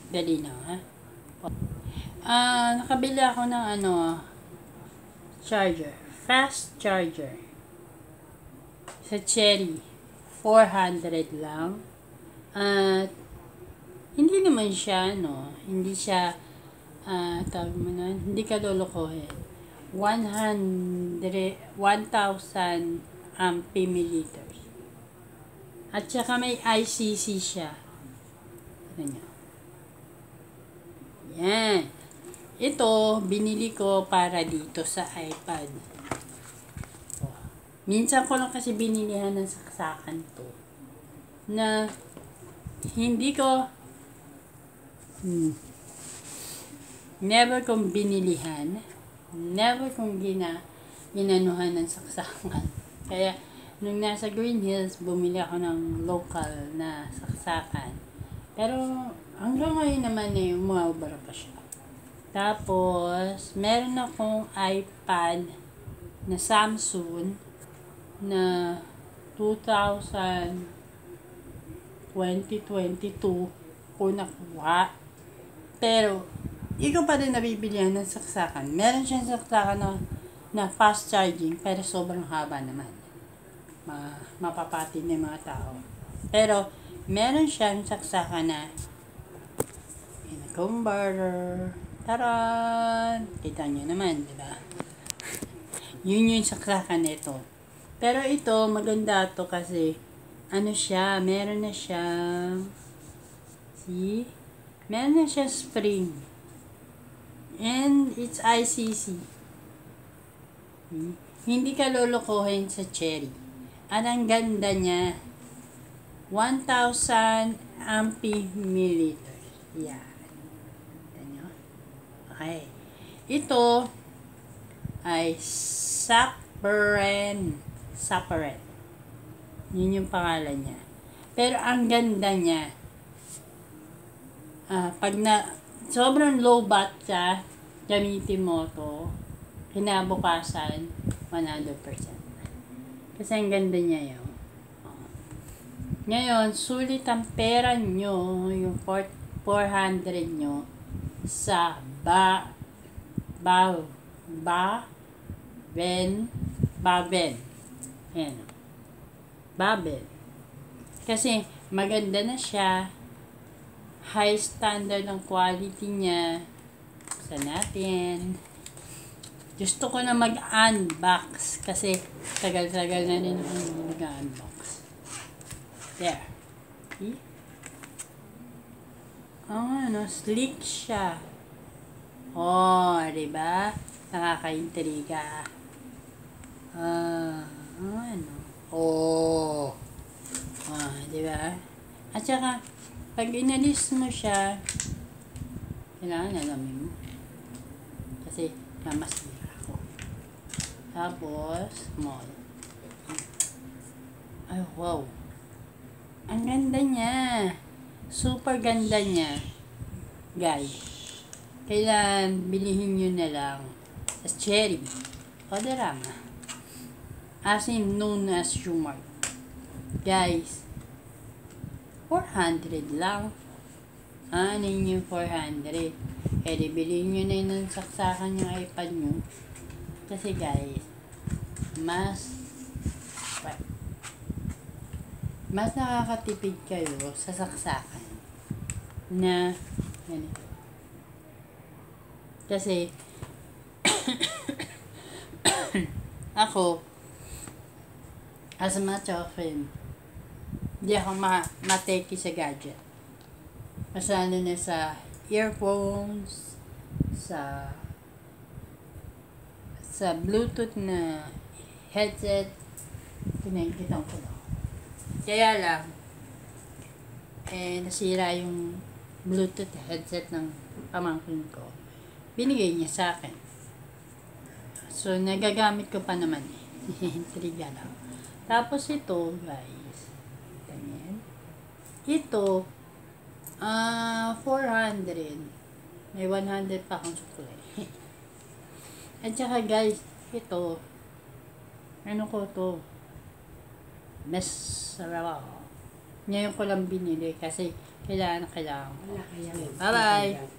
Dali na, ha? Nakabili ako ng charger. Fast charger. Sa Cherry. 400 lang. At, hindi naman siya, hindi siya, tawag mo na, hindi ka lolokohin. 1,000 milliliters. At saka may ICC siya. Ano nyo? Yan. Ito, binili ko para dito sa iPad. Minsan ko lang kasi binilihan ng saksakan to. Na, hindi ko, never kong binilihan, never kong ginanuhan ng saksakan. Kaya, nung nasa Green Hills, bumili ako ng local na saksakan. Pero, hanggang ngayon naman umabara pa siya. Tapos, meron akong iPad na Samsung na 2022 ko nakuha. Pero, hindi ko pa rin nabibilihan ng saksakan. Meron siyang saksakan na fast charging, pero sobrang haba naman. Mapapatin ng mga tao. Pero, meron siyang saksakan na converter. Taran! Kita nyo naman, di ba? Yun yung saksakan nito. Pero ito, maganda to kasi, meron na siyang, meron na siyang spring. And, it's ICC. Hindi ka lolokohin sa Cherry. At ang ganda niya, 1,000 milliliters. Yan. Okay. Ito ay Saperen. Yun yung pangalan niya. Pero ang ganda niya, sobrang low bat siya, gamitin mo to, kinabukasan, 100%. Kasi ang ganda niya yun. Ngayon, sulit ang pera nyo, yung 400 nyo, sa Baben. Ayan. Baben. Kasi, maganda na siya. High standard ng quality niya. Sa natin. Gusto ko na mag-unbox. Kasi, tagal-tagal na rin ako mag-unbox. There. See? Sleek siya. Diba? Nakakaintriga. Diba? At saka, pag inalis mo siya, kailangan alamin mo. Kasi, mamasira ako. Tapos, small. Ay, wow. Ang ganda niya. Super ganda niya. Guys, kailan bilihin nyo na lang sa Cherry o Derama. As in known as Shumart. Guys, 400 lang. Ano yung 400? Bilihin nyo na yun ng saksakan yung iPad nyo. Kasi guys, mas nakakatipid kayo sa saksakan na ganito. Kasi ako, as much often, hindi ako mateki sa gadget. Masano na sa earphones, sa Bluetooth na headset, pinagkitang ko lang. Kaya lang, nasira yung Bluetooth headset ng pamangkin ko. Binigay niya sa akin. So, nagagamit ko pa naman Intriga lang. Tapos ito, guys. Ganyan. Ito, 400. May 100 pa akong sukulay. At saka, guys, ito, Ngayon ko lang binili kasi kailangan ko. Wala kaya. Bye-bye!